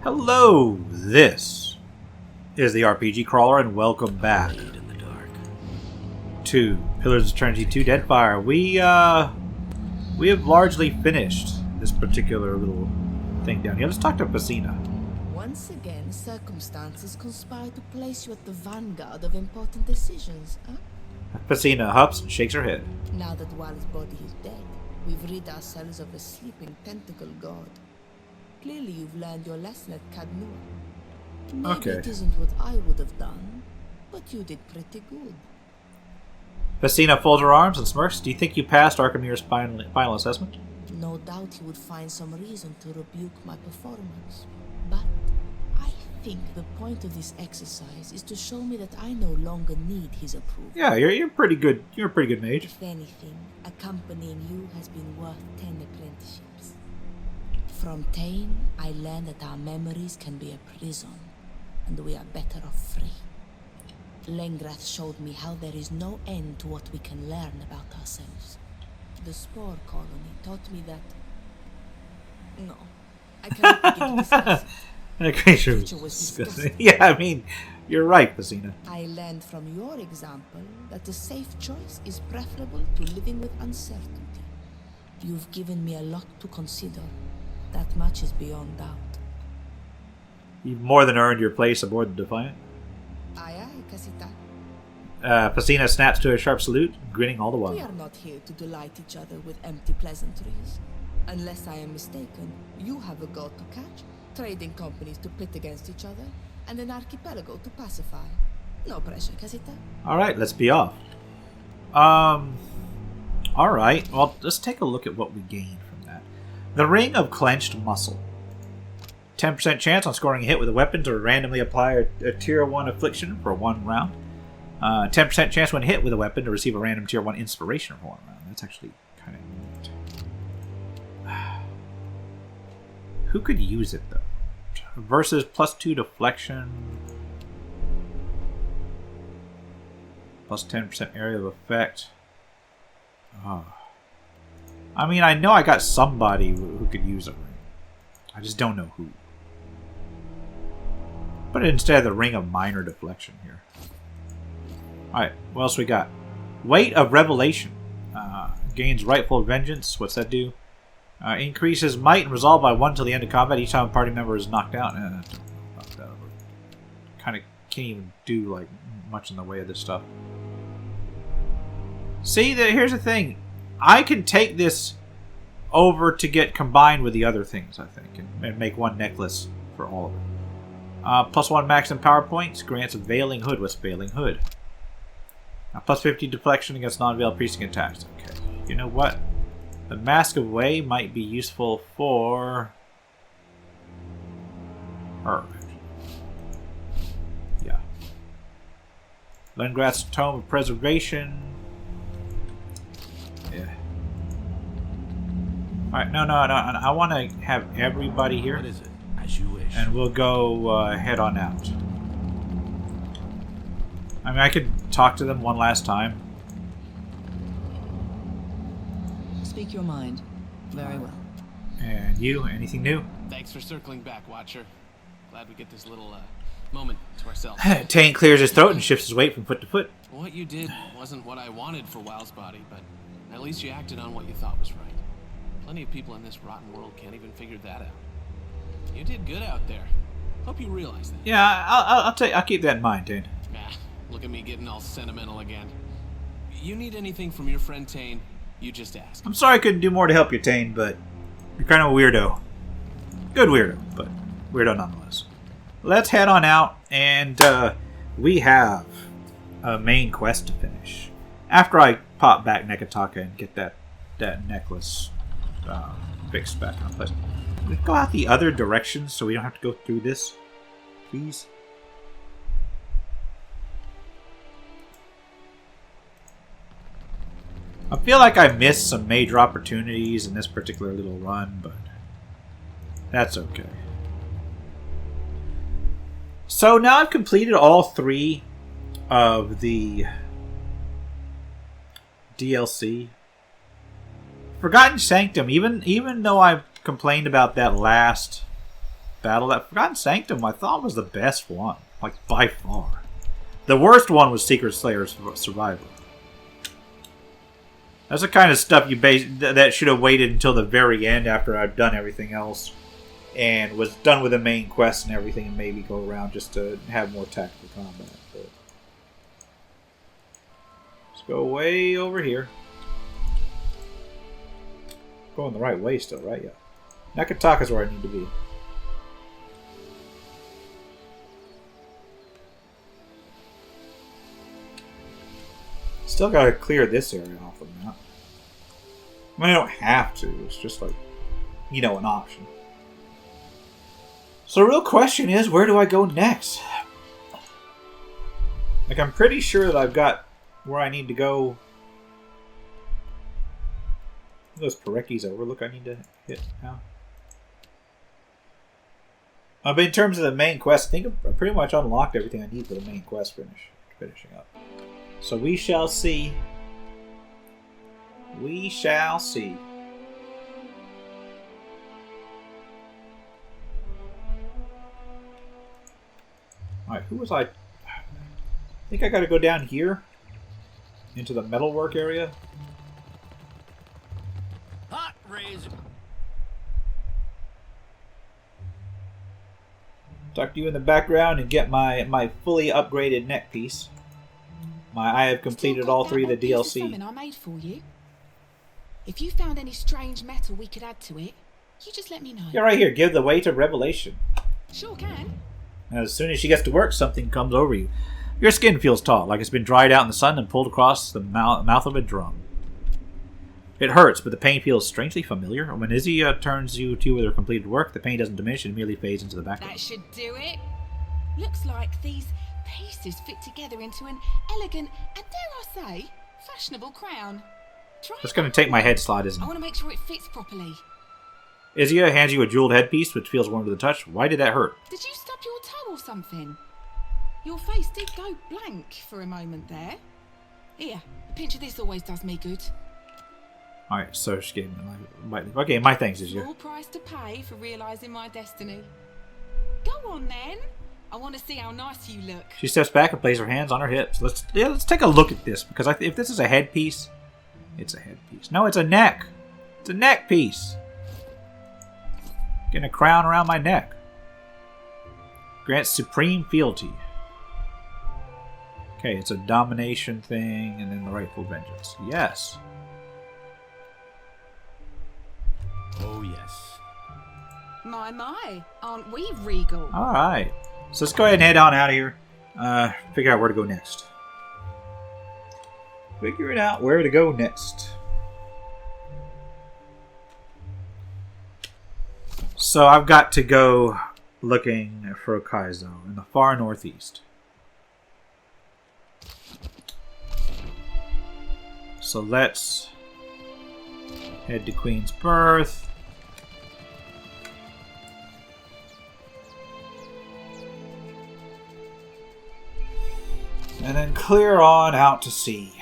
Hello, this is the RPG Crawler, and welcome back to Pillars of Eternity 2 Deadfire. We have largely finished this particular little thing down here. Let's talk to Pacina. Once again, circumstances conspire to place you at the vanguard of important decisions, huh? Pacina huffs and shakes her head. Now that Wal's body is dead, we've rid ourselves of a sleeping tentacle god. Clearly you've learned your lesson at Cadnur. Maybe it isn't what I would have done, but you did pretty good. Pacina folds her arms and smirks. Do you think you passed Archimede's final assessment? No doubt he would find some reason to rebuke my performance. But I think the point of this exercise is to show me that I no longer need his approval. Yeah, you're pretty good. You're a pretty good mage. If anything, accompanying you has been worth 10 apprenticeships. From Tain, I learned that our memories can be a prison, and we are better off free. Lengrath showed me how there is no end to what we can learn about ourselves. The Spore Colony taught me that... No, I cannot begin to discuss it. That creature was disgusting. Yeah, I mean, you're right, Pacina. I learned from your example that a safe choice is preferable to living with uncertainty. You've given me a lot to consider. That much is beyond doubt. You've more than earned your place aboard the Defiant. Aye, aye, Casita. Pacina snaps to a sharp salute, grinning all the while. We are not here to delight each other with empty pleasantries. Unless I am mistaken, you have a god to catch, trading companies to pit against each other, and an archipelago to pacify. No pressure, Casita. Alright, let's be off. Alright, well, let's take a look at what we gained from that. The Ring of Clenched Muscle. 10% chance on scoring a hit with a weapon to randomly apply a Tier 1 affliction for 1 round. 10% chance when hit with a weapon to receive a random Tier 1 inspiration for 1 round. That's actually kind of neat. Who could use it, though? Versus +2 deflection. Plus 10% area of effect. Oh. I mean, I know I got somebody who could use a ring. I just don't know who. Put it instead of the Ring of Minor Deflection here. Alright, what else we got? Weight of Revelation. Gains Rightful Vengeance. What's that do? Increases might and resolve by 1 till the end of combat. Each time a party member is knocked out. Kind of can't even do like much in the way of this stuff. See, here's the thing. I can take this over to get combined with the other things, I think, and make one necklace for all of it. +1 max in power points grants a Veiling Hood. What's Veiling Hood? +50 deflection against non-veiled piercing attacks. Okay, you know what? The Mask of Way might be useful for her. Yeah. Lengrath's Tome of Preservation. Yeah. Alright, no. I want to have everybody here. What is it? As you wish. And we'll go head on out. I mean, I could talk to them one last time. Speak your mind. Very well. And you, anything new? Thanks for circling back, Watcher. Glad we get this little moment to ourselves. Tain clears his throat and shifts his weight from foot to foot. What you did wasn't what I wanted for Wild's body, but at least you acted on what you thought was right. Plenty of people in this rotten world can't even figure that out. You did good out there. Hope you realize that. Yeah, I'll keep that in mind, Tain. Look at me getting all sentimental again. You need anything from your friend Tain, you just ask. I'm sorry I couldn't do more to help you, Tain, but you're kind of a weirdo. Good weirdo, but weirdo nonetheless. Let's head on out, and we have a main quest to finish. After I pop back Nekataka and get that necklace fixed back on place. Let's go out the other direction so we don't have to go through this, please. I feel like I missed some major opportunities in this particular little run, but that's okay. So now I've completed all 3 of the DLC. Forgotten Sanctum, even though I've complained about that last battle. That Forgotten Sanctum I thought was the best one. Like, by far. The worst one was Secret Slayer's Survivor. That's the kind of stuff that should have waited until the very end after I've done everything else. And was done with the main quest and everything, and maybe go around just to have more tactical combat. But let's go way over here. Going the right way still, right? Yeah. Nakataka's where I need to be. Still gotta clear this area off the map. I mean, I don't have to. It's just like, you know, an option. So the real question is, where do I go next? Like, I'm pretty sure that I've got where I need to go. Those Pareki's Overlook I need to hit now. But in terms of the main quest, I think I've pretty much unlocked everything I need for the main quest finishing up. So we shall see. We shall see. Alright, who was I think I gotta go down here into the metalwork area. Hot razor. Talk to you in the background and get my fully upgraded neck piece. I have completed all 3 of the DLC. Something I made for you. If you found any strange metal we could add to it, you just let me know. Yeah, right here. Give the weight of revelation. Sure can. And as soon as she gets to work, something comes over you. Your skin feels taut, like it's been dried out in the sun and pulled across the mouth of a drum. It hurts, but the pain feels strangely familiar. When Izzy turns you to with her completed work, the pain doesn't diminish and merely fades into the background. That should do it. Looks like these pieces fit together into an elegant and, dare I say, fashionable crown. Try It's going to take my head slot, isn't I it? want to make sure it fits properly. Izzy hands you a jeweled headpiece, which feels warm to the touch. Why did that hurt? Did you stub your toe or something? Your face did go blank for a moment there. Here, a pinch of this always does me good. Alright, so she gave me okay, my thanks, Izzy. Small price to pay for realising my destiny. Go on then. I want to see how nice you look. She steps back and places her hands on her hips. Let's take a look at this, because if this is a headpiece, it's a headpiece. No, it's a neck. It's a neck piece. Getting a crown around my neck. Grants supreme fealty. Okay, it's a domination thing, and then the rightful vengeance. Yes. Oh, yes. My, aren't we regal? Alright. So let's go ahead and head on out of here. Figure out where to go next. Figuring out where to go next. So I've got to go looking for Ukaizo in the far northeast. So let's head to Queen's Birth. And then clear on out to sea.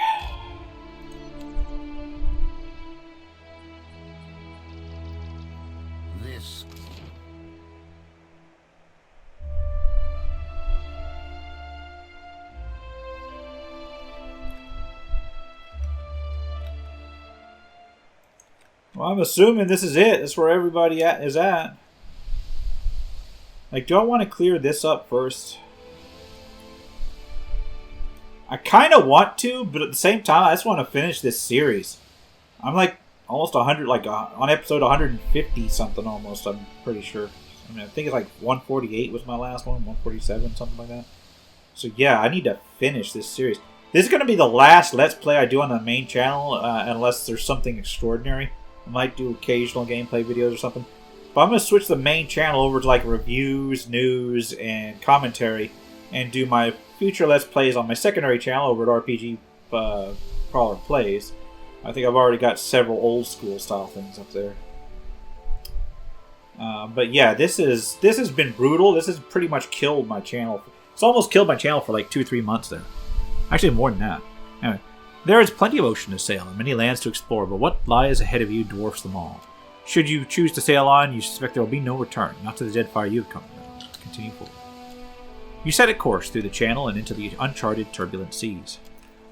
This. Well, I'm assuming this is it. That's where everybody is at. Like, do I want to clear this up first? I kind of want to, but at the same time, I just want to finish this series. I'm like almost 100, like on episode 150 something almost, I'm pretty sure. I mean, I think it's like 148 was my last one, 147, something like that. So yeah, I need to finish this series. This is going to be the last Let's Play I do on the main channel, unless there's something extraordinary. I might do occasional gameplay videos or something. But I'm going to switch the main channel over to like reviews, news, and commentary, and do my future Let's Plays on my secondary channel over at RPG Crawler Plays. I think I've already got several old school style things up there. But yeah, this has been brutal. This has pretty much killed my channel. It's almost killed my channel for like 2-3 months there. Actually, more than that. Anyway, there is plenty of ocean to sail and many lands to explore, but what lies ahead of you dwarfs them all. Should you choose to sail on, you suspect there will be no return, not to the Deadfire you have come from. Continue forward. You set a course through the channel and into the uncharted, turbulent seas.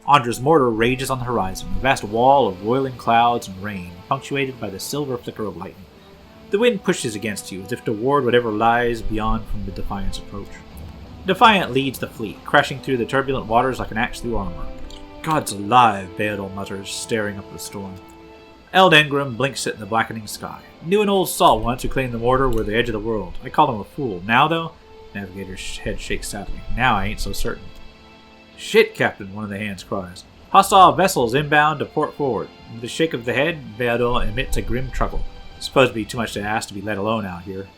Andra's mortar rages on the horizon, a vast wall of roiling clouds and rain, punctuated by the silver flicker of lightning. The wind pushes against you, as if to ward whatever lies beyond from the Defiant's approach. Defiant leads the fleet, crashing through the turbulent waters like an axe through armor. God's alive, Beadle mutters, staring up at the storm. Eld Engram blinks it in the blackening sky. Knew an old salt once who claimed the mortar were the edge of the world. I called him a fool. Now, though? Navigator's head shakes sadly. Now I ain't so certain. Shit, Captain, one of the hands cries. Hostile vessels inbound to port forward. With a shake of the head, Beadle emits a grim chuckle. Supposed to be too much to ask to be let alone out here.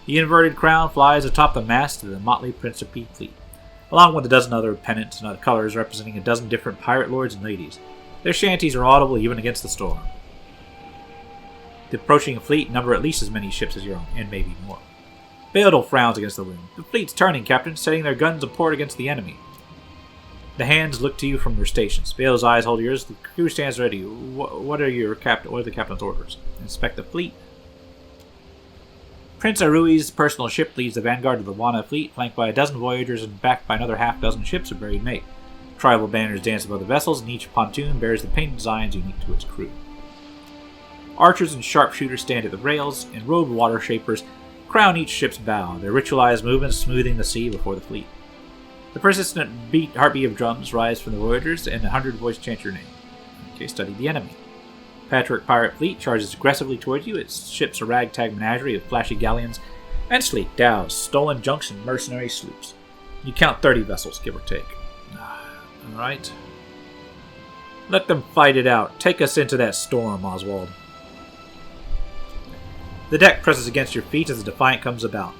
The inverted crown flies atop the mast of the motley Principe fleet, along with a dozen other pennants and other colors representing a dozen different pirate lords and ladies. Their shanties are audible even against the storm. The approaching fleet number at least as many ships as your own, and maybe more. Beadle frowns against the wind. The fleet's turning, Captain, setting their guns a port against the enemy. The hands look to you from their stations. Beadle's eyes hold yours. The crew stands ready. What are the captain's orders? Inspect the fleet. Prince Arui's personal ship leads the vanguard of the Wana fleet, flanked by a dozen voyagers and backed by another half-dozen ships of buried mate. Tribal banners dance above the vessels, and each pontoon bears the painted designs unique to its crew. Archers and sharpshooters stand at the rails, and robed water shapers crown each ship's bow, their ritualized movements smoothing the sea before the fleet. The persistent heartbeat of drums rise from the voyagers, and 100 voices chant your name. Okay, study the enemy. Patchwork pirate fleet charges aggressively toward you, its ships a ragtag menagerie of flashy galleons and sleek dhows, stolen junks, and mercenary sloops. You count 30 vessels, give or take. Alright. Let them fight it out. Take us into that storm, Oswald. The deck presses against your feet as the Defiant comes about.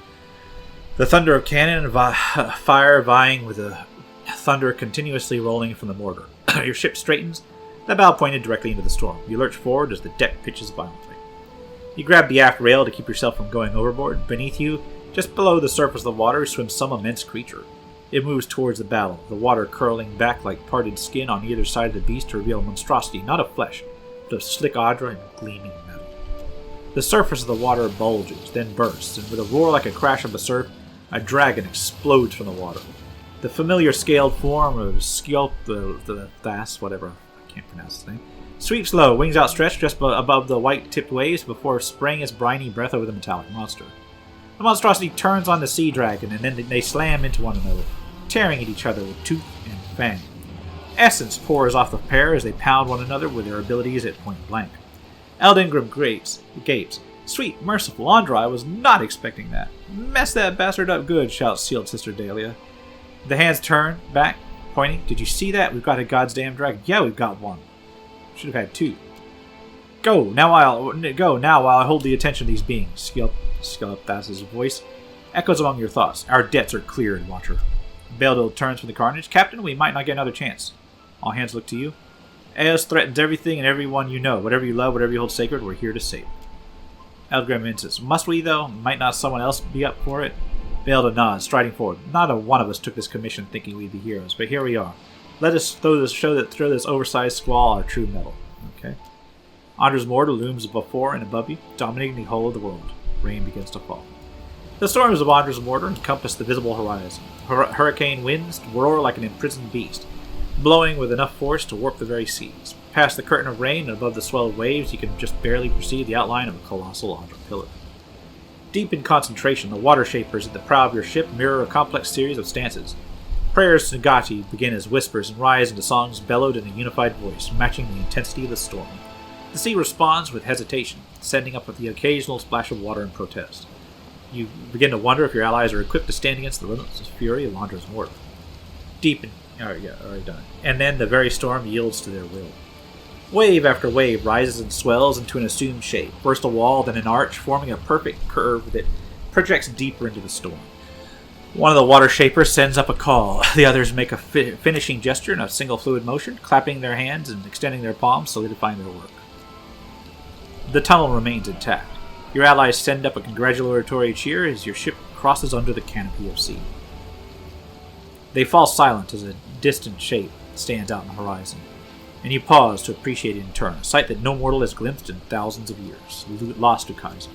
The thunder of cannon and fire vying with the thunder continuously rolling from the mortar. Your ship straightens, the bow pointed directly into the storm. You lurch forward as the deck pitches violently. You grab the aft rail to keep yourself from going overboard. Beneath you, just below the surface of the water, swims some immense creature. It moves towards the battle, the water curling back like parted skin on either side of the beast to reveal a monstrosity, not of flesh, but of slick odra and gleaming metal. The surface of the water bulges, then bursts, and with a roar like a crash of the surf, a dragon explodes from the water. The familiar scaled form of Skjolp the Thas, whatever, I can't pronounce his name, sweeps low, wings outstretched just above the white-tipped waves before spraying its briny breath over the metallic monster. The monstrosity turns on the sea dragon, and then they slam into one another, tearing at each other with tooth and fang. Essence pours off the pair as they pound one another with their abilities at point blank. Eld Engram gapes. Sweet, merciful Andra, I was not expecting that. Mess that bastard up good, shouts Sealed Sister Dahlia. The hands turn, back, pointing. Did you see that? We've got a goddamn dragon. Yeah, we've got one. Should have had two. Go now while I hold the attention of these beings. Skjolp voice echoes among your thoughts. Our debts are cleared, Watcher. Beadle turns from the carnage. Captain, we might not get another chance. All hands look to you. Eos threatens everything and everyone you know. Whatever you love, whatever you hold sacred, we're here to save. Eldgrim insists. Must we, though? Might not someone else be up for it? Beadle nods, striding forward. Not a one of us took this commission thinking we'd be heroes, but here we are. Let us throw this oversized squall our true mettle. Okay. Andra's mortar looms before and above you, dominating the whole of the world. Rain begins to fall. The storms of Andra's mortar encompass the visible horizon. Hurricane winds roar like an imprisoned beast, blowing with enough force to warp the very seas. Past the curtain of rain and above the swell of waves, you can just barely perceive the outline of a colossal Andra pillar. Deep in concentration, the water shapers at the prow of your ship mirror a complex series of stanzas. Prayers to Ngati begin as whispers and rise into songs bellowed in a unified voice, matching the intensity of the storm. The sea responds with hesitation, sending up with the occasional splash of water in protest. You begin to wonder if your allies are equipped to stand against the relentless fury of Andra's mortar. Already done. And then the very storm yields to their will. Wave after wave rises and swells into an assumed shape, first a wall, then an arch, forming a perfect curve that projects deeper into the storm. One of the water shapers sends up a call. The others make a finishing gesture in a single fluid motion, clapping their hands and extending their palms, solidifying their work. The tunnel remains intact. Your allies send up a congratulatory cheer as your ship crosses under the canopy of sea. They fall silent as a distant shape stands out on the horizon. and you pause to appreciate it in turn, a sight that no mortal has glimpsed in thousands of years. Lost Ukaizo.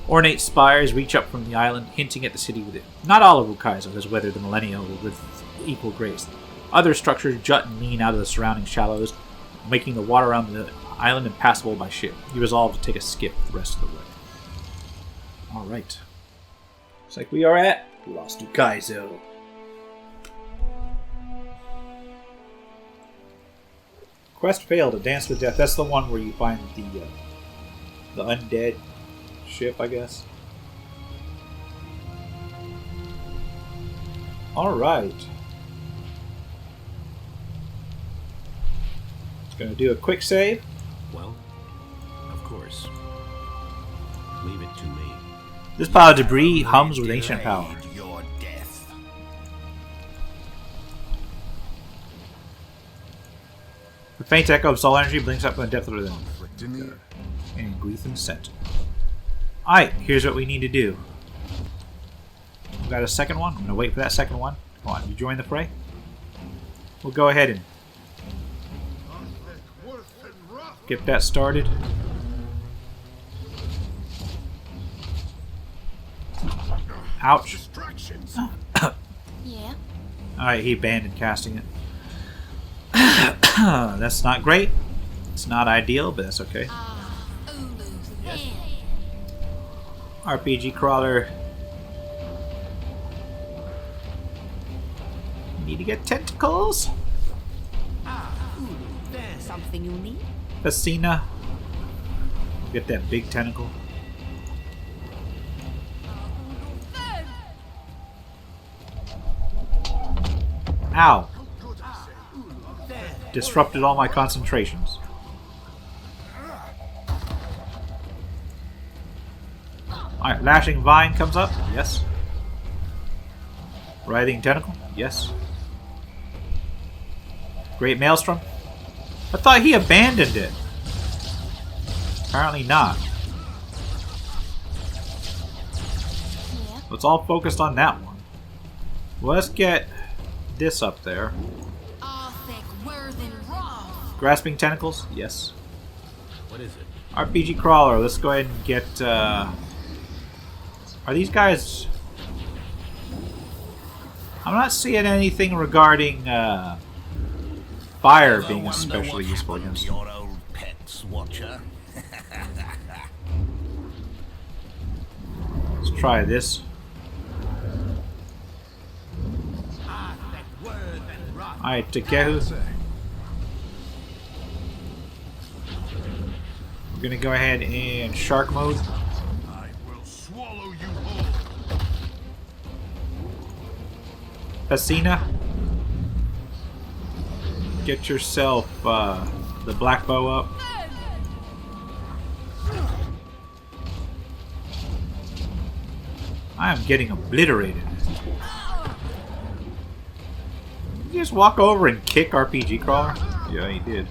Ornate spires reach up from the island, hinting at the city within. Not all of Ukaizo has weathered the millennia with equal grace. Other structures jut and lean out of the surrounding shallows, making the water around the island impassable by ship. You resolve to take a skip the rest of the way. Alright. Looks like we are at Lost Ukaizo. Quest failed. A Dance with Death. That's the one where you find the undead ship, I guess. Alright. It's going to do a quick save. Well, of course. Leave it to me. This pile of debris hums with ancient power. Your death. The faint echo of soul energy blinks up in the depth of the room. And Gleathan sent. Alright, here's what we need to do. We got a second one. I'm going to wait for that second one. Come on, you join the fray? We'll go ahead and get that started. Ouch. Yeah. Alright, he abandoned casting it. That's not great. It's not ideal, but that's okay. RPG crawler. Need to get tentacles. There's something you need. Fascina. Get that big tentacle. Ow. Disrupted all my concentrations. Alright, Lashing Vine comes up. Yes. Writhing Tentacle. Yes. Great Maelstrom. I thought he abandoned it. Apparently not. Let's all focus on that one. Let's get this up there. Grasping Tentacles? Yes. What is it? RPG Crawler. Let's go ahead and get... Are these guys... I'm not seeing anything regarding fire being especially useful against them. Your old pets, Watcher. Let's try this. Alright, Takehu. We're gonna go ahead and shark mode. I will swallow you whole. Fascina. Get yourself the black bow up. I am getting obliterated. Did you just walk over and kick RPG Crawler? Yeah, he did.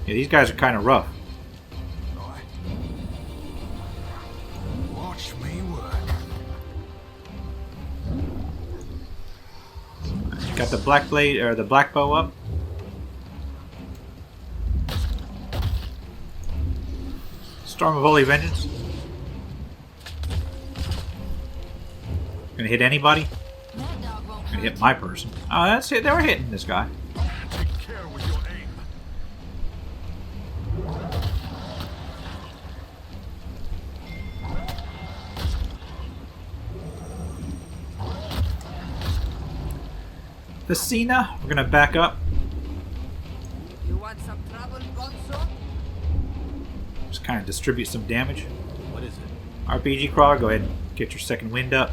Yeah, these guys are kind of rough. Watch me work. Got the black blade or the black bow up. Storm of Holy Vengeance. Gonna hit anybody? Gonna hit my person. Oh, that's it. They were hitting this guy. Take care with your aim. Fascina, we're gonna back up. You want some trouble, Gonzo? Just kind of distribute some damage. What is it? RPG Crawler, go ahead and get your second wind up.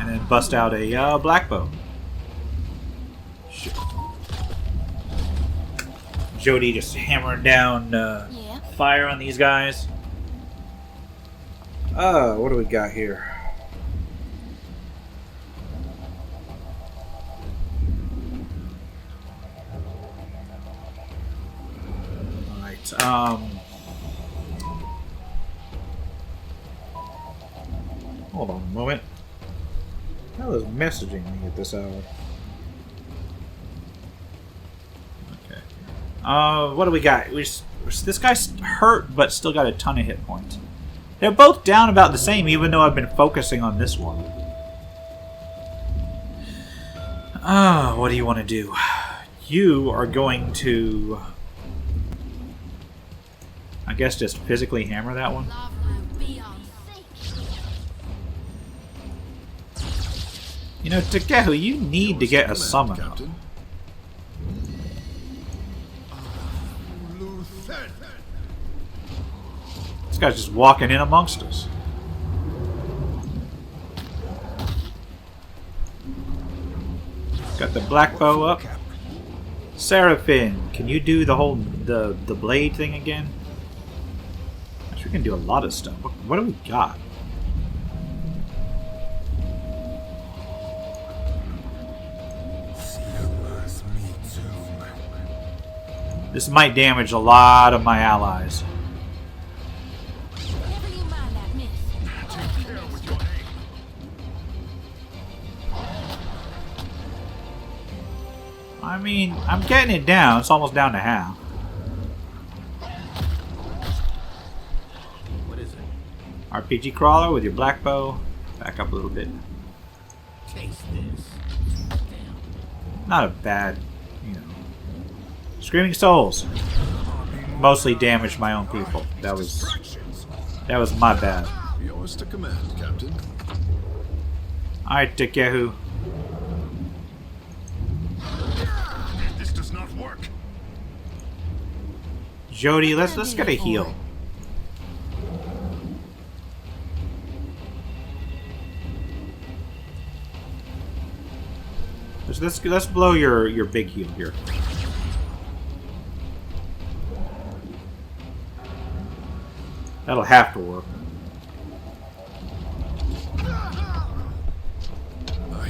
And then bust out a black bow. Shit. Jody just hammering down fire on these guys. What do we got here? Alright, hold on a moment. Hell is messaging me at this hour? What do we got? This guy's hurt, but still got a ton of hit points. They're both down about the same, even though I've been focusing on this one. What do you want to do? You are going to... I guess just physically hammer that one. You know, Takehu, you need to get a summon up. This guy's just walking in amongst us. Got the black bow up. Seraphim, can you do the whole the blade thing again? Actually, we can do a lot of stuff. What do we got? This might damage a lot of my allies. I mean, I'm getting it down. It's almost down to half. What is it? RPG crawler with your black bow. Back up a little bit. Taste this. Not a bad, you know. Screaming Souls. Mostly damaged my own people. That was my bad. Yours to command, Captain. Alright, Takehu. This does not work. Jody, let's get a heal. Let's blow your big heal here. That'll have to work.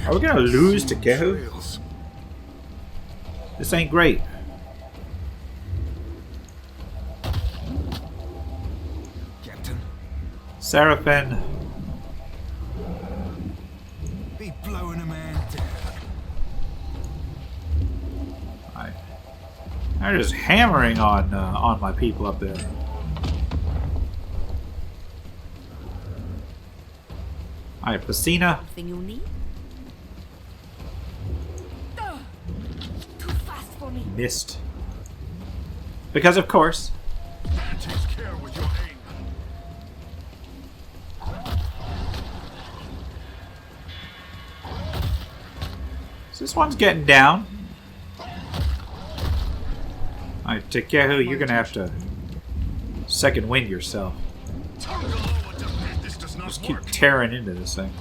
Are we gonna lose to Kehu? This ain't great. Captain, Seraphim. be blowing a man down. They're just hammering on my people up there. Alright, Placina. Something you need? Too fast for me. Missed. Because of course. Take care with your aim. So this one's getting down. Alright, Takehu, you're gonna have to second wind yourself. This does not Just keep work. tearing into this thing.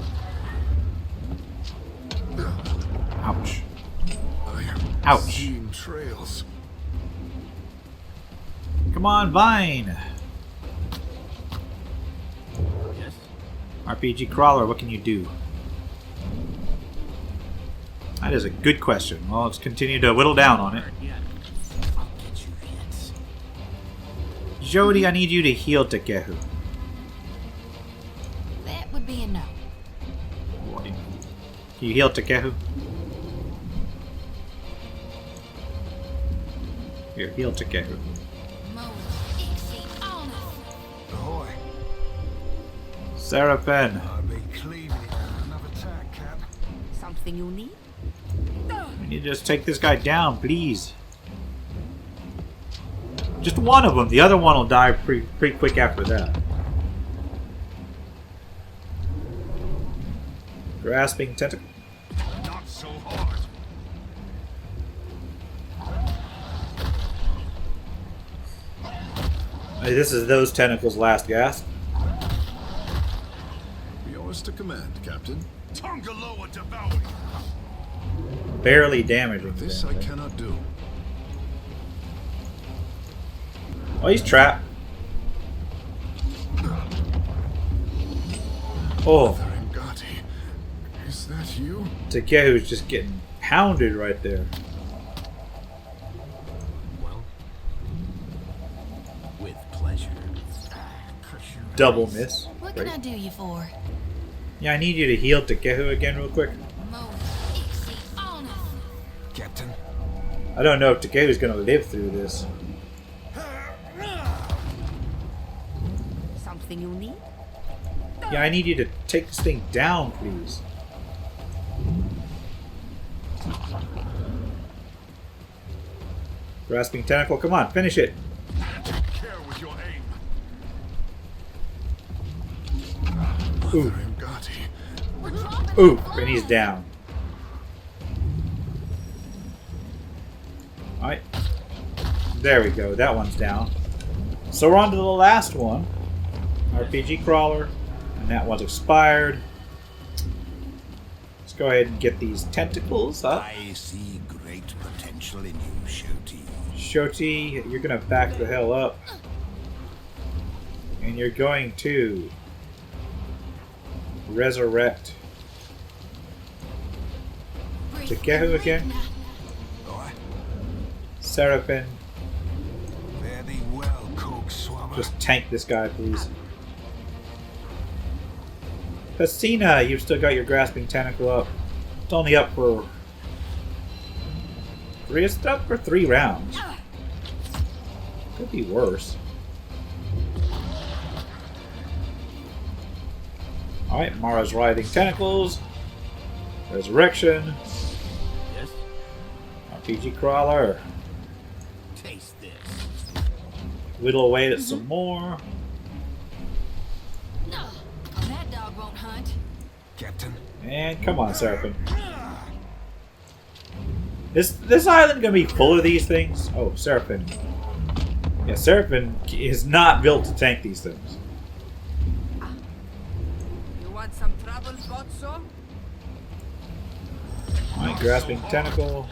Ouch. I am Ouch. seeing trails. Come on, Vine! Yes? RPG Crawler, what can you do? That is a good question. Well, let's continue to whittle down on it. Yeah. I'll get you hits. Jody, I need you to heal Takehu. That would be a no. What do you mean? Can you heal Takehu? Here, heal Takehu. Ahoy. Seraphim, I'll be cleaning it. Another attack, Cap. Something you need? we need to just take this guy down, please. Just one of them. The other one will die pretty quick after that. Grasping tentacle. Not so hard. Hey, this is those tentacles' last gasp. Yours to command, Captain. Tongaloa devouring. Barely damaging. This them. I cannot do. Oh, he's trapped. Oh, Ngati, is that you? Takehu's just getting pounded right there. Well, with pleasure. Double miss. What Great. can I do you for? Yeah, I need you to heal Takehu again real quick. Captain, I don't know if Takeru's gonna live through this. Something you need? Yeah, I need you to take this thing down, please. Grasping tentacle, come on, finish it. Take care with your aim. Ooh. Ngati. Ooh, and he's down. Alright. There we go, that one's down. So we're on to the last one. RPG crawler. And that one's expired. Let's go ahead and get these tentacles up. I see great potential in you, Shoti. Shoti, you're gonna back the hell up. And you're going to resurrect Takeru again. Boy, Seraphim, fare thee well, Coke Swabber. just tank this guy, please. Hasina, you've still got your grasping tentacle up. It's only up for it's up for 3 rounds. Could be worse. Alright, Mara's writhing tentacles. Resurrection. Yes? RPG crawler. Taste this. Whittle away at some more. That dog won't hunt. Captain. And come on, Seraphim. This island gonna be full of these things? Oh, Seraphim. Yeah, Seraphim is not built to tank these things. You want some trouble, Botso? Alright, grasping tentacle.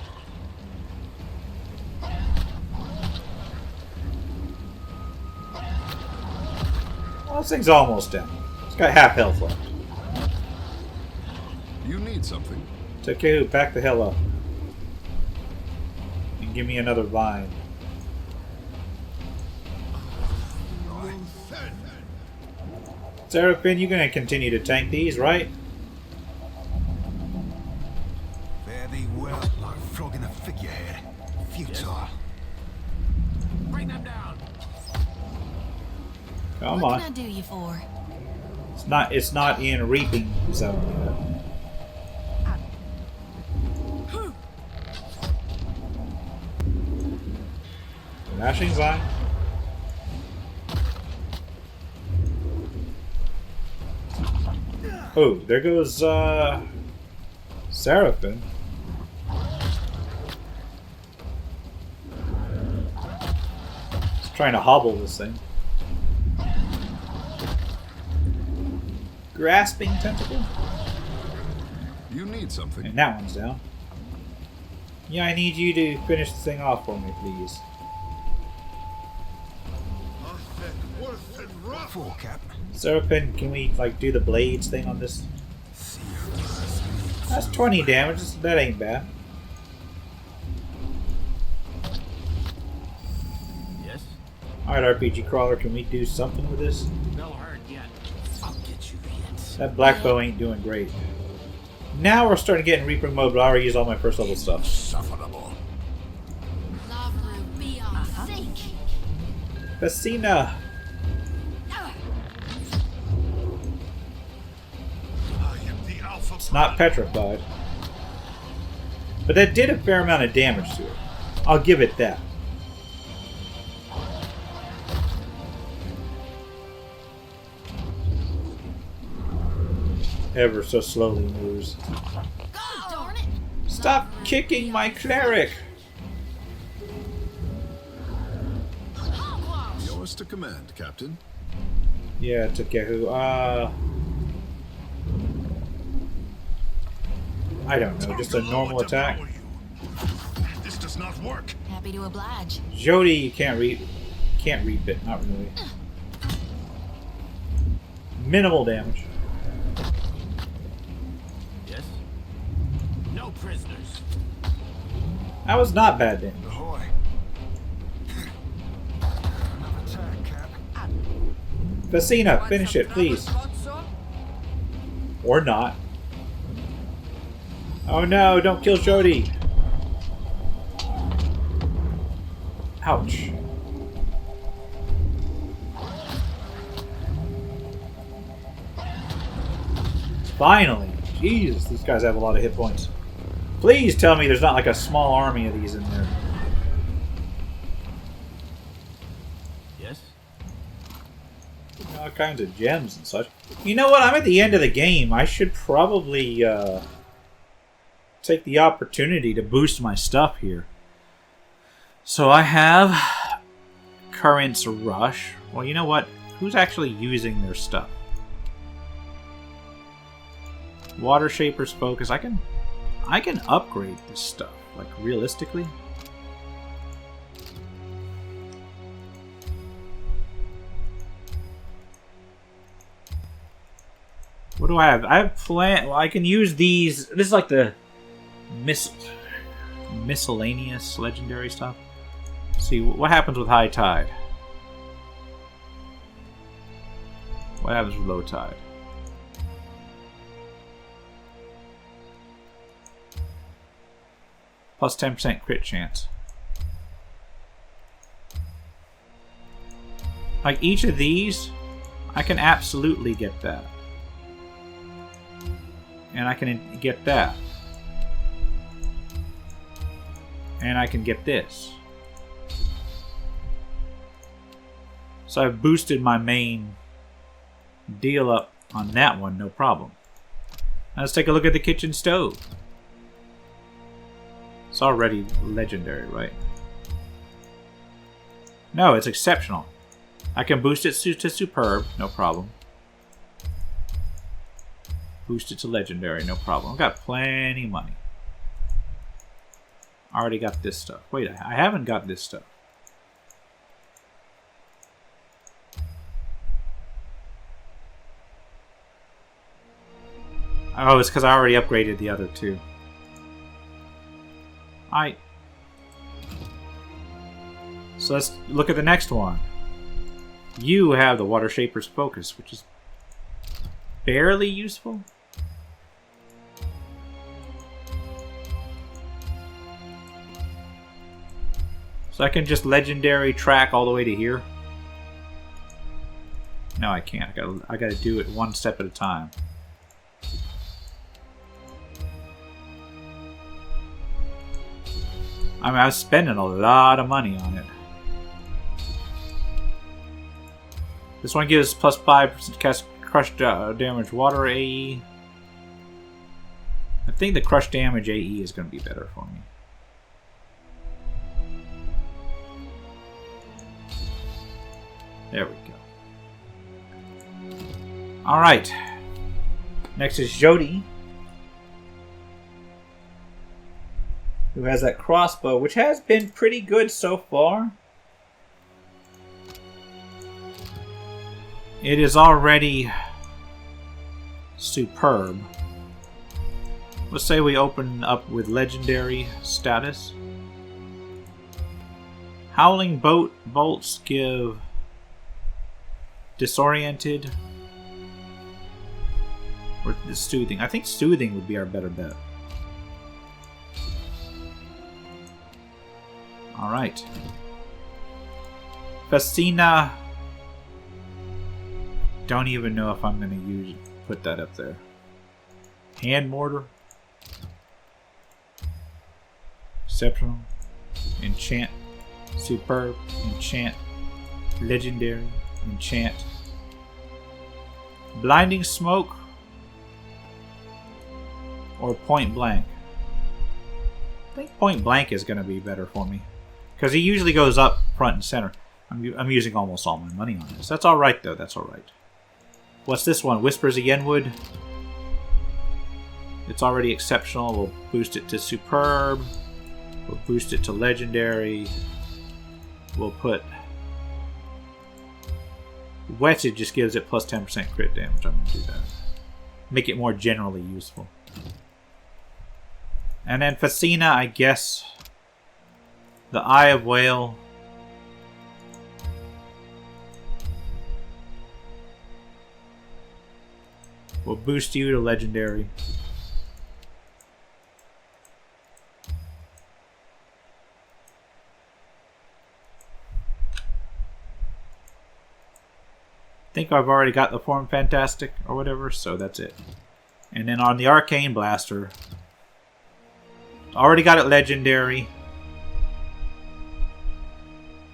Well, this thing's almost down. It's got half health left. You need something. Takeru, back the hell up. And give me another vine. Seraphim, you're gonna continue to tank these, right? Fare thee well, like a frog in a figurehead. Futile. Bring them down. Come What on. can I do you for? It's not in reaping zone yet. Lashing vine. Oh, there goes Seraphim. He's trying to hobble this thing. Grasping tentacle. You need something. And that one's down. Yeah, I need you to finish this thing off for me, please. Four, Cap. Seraphim, can we like do the blades thing on this? That's 20 damage. That ain't bad. Yes? Alright, RPG crawler, can we do something with this? No hurt yet. I'll get you yet. That black bow ain't doing great. Now we're starting to get in Reaper mode, but I already used all my first level stuff. Sufferable. Love be our sake. Hasina! It's not petrified. But that did a fair amount of damage to it. I'll give it that. Ever so slowly moves. Darn it. Stop kicking my cleric! Yours to command, Captain. Yeah, Takeru. I don't know, just a normal attack. This does not work. Happy to oblige. Jody, you can't reap it, not really. Minimal damage. Yes? No prisoners. That was not bad damage. Ahoy. Another turn, Cap. Hasina, finish it, please. Or not. Oh no, don't kill Jody. Ouch. Finally. Jesus, these guys have a lot of hit points. Please tell me there's not like a small army of these in there. Yes? All kinds of gems and such. You know what? I'm at the end of the game. I should probably take the opportunity to boost my stuff here. So I have Current's Rush. Well, you know what? Who's actually using their stuff? Water Shaper's Focus. I can upgrade this stuff, like realistically. What do I have? I have Well, I can use these. This is like the miscellaneous legendary stuff. Let's see what happens with high tide. What happens with low tide? Plus 10% crit chance. Like each of these, I can absolutely get that. And I can get that. And I can get this. So I've boosted my main deal up on that one, no problem. Now let's take a look at the kitchen stove. It's already legendary, right? No, it's exceptional. I can boost it to superb, no problem. Boost it to legendary, no problem. I've got plenty of money. I already got this stuff. Wait, I haven't got this stuff. Oh, it's because I already upgraded the other two. So let's look at the next one. You have the Water Shaper's Focus, which is barely useful. So I can just legendary track all the way to here. No, I can't. I gotta do it one step at a time. I mean, I was spending a lot of money on it. This one gives plus 5% cast crush damage water AE. I think the crush damage AE is going to be better for me. There we go. Alright. Next is Jody, who has that crossbow, which has been pretty good so far. It is already superb. Let's say we open up with legendary status. Howling bolts give disoriented or the soothing. I think soothing would be our better bet. Alright. Fascina. Don't even know if I'm going to put that up there. Hand mortar. Exceptional. Enchant. Superb. Enchant. Legendary. Enchant. Blinding smoke. Or point blank. I think point blank is going to be better for me. Because he usually goes up front and center. I'm using almost all my money on this. That's alright though. That's alright. What's this one? Whispers of Yenwood. It's already exceptional. We'll boost it to superb. We'll boost it to legendary. We'll put Wetted just gives it plus 10% crit damage. I'm going to do that. Make it more generally useful. And then Fascina, I guess. The Eye of Whale. We'll boost you to legendary. think I've already got the Form Fantastic or whatever, so that's it. And then on the Arcane Blaster, already got it Legendary.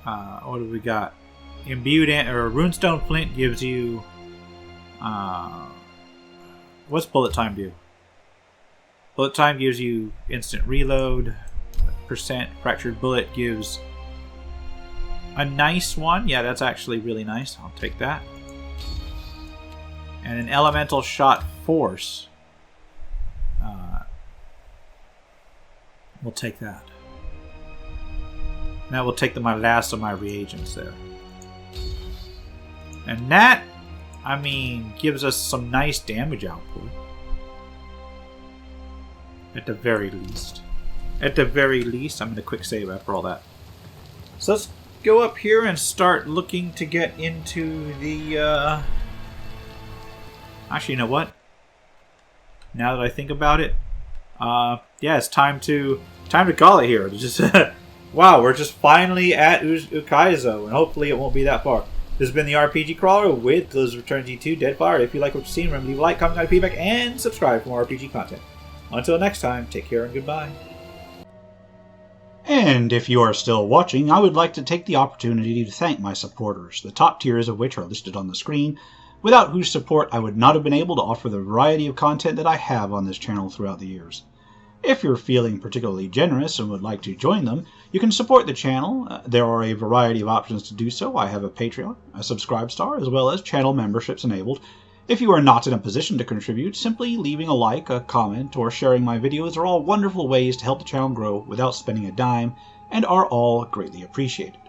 What do we got? Imbued or Runestone Flint gives you. What's Bullet Time do? Bullet Time gives you instant reload. Percent Fractured Bullet gives a nice one. Yeah, that's actually really nice. I'll take that. And an Elemental Shot Force. We'll take that. That will take my last of my reagents there. And that, I mean, gives us some nice damage output. At the very least. At the very least, I'm going to quick save after all that. So let's go up here and start looking to get into the... Actually, you know what? Now that I think about it, yeah, it's time to call it here. Just wow, we're just finally at Ukaizo, and hopefully it won't be that far. This has been the RPG Crawler with Liz Returns E2 Deadfire. If you like what you've seen, remember to leave a like, comment, feedback, and subscribe for more RPG content. Until next time, take care and goodbye. And if you are still watching, I would like to take the opportunity to thank my supporters, the top tiers of which are listed on the screen, without whose support I would not have been able to offer the variety of content that I have on this channel throughout the years. If you're feeling particularly generous and would like to join them, you can support the channel. There are a variety of options to do so. I have a Patreon, a Subscribe Star, as well as channel memberships enabled. If you are not in a position to contribute, simply leaving a like, a comment, or sharing my videos are all wonderful ways to help the channel grow without spending a dime, and are all greatly appreciated.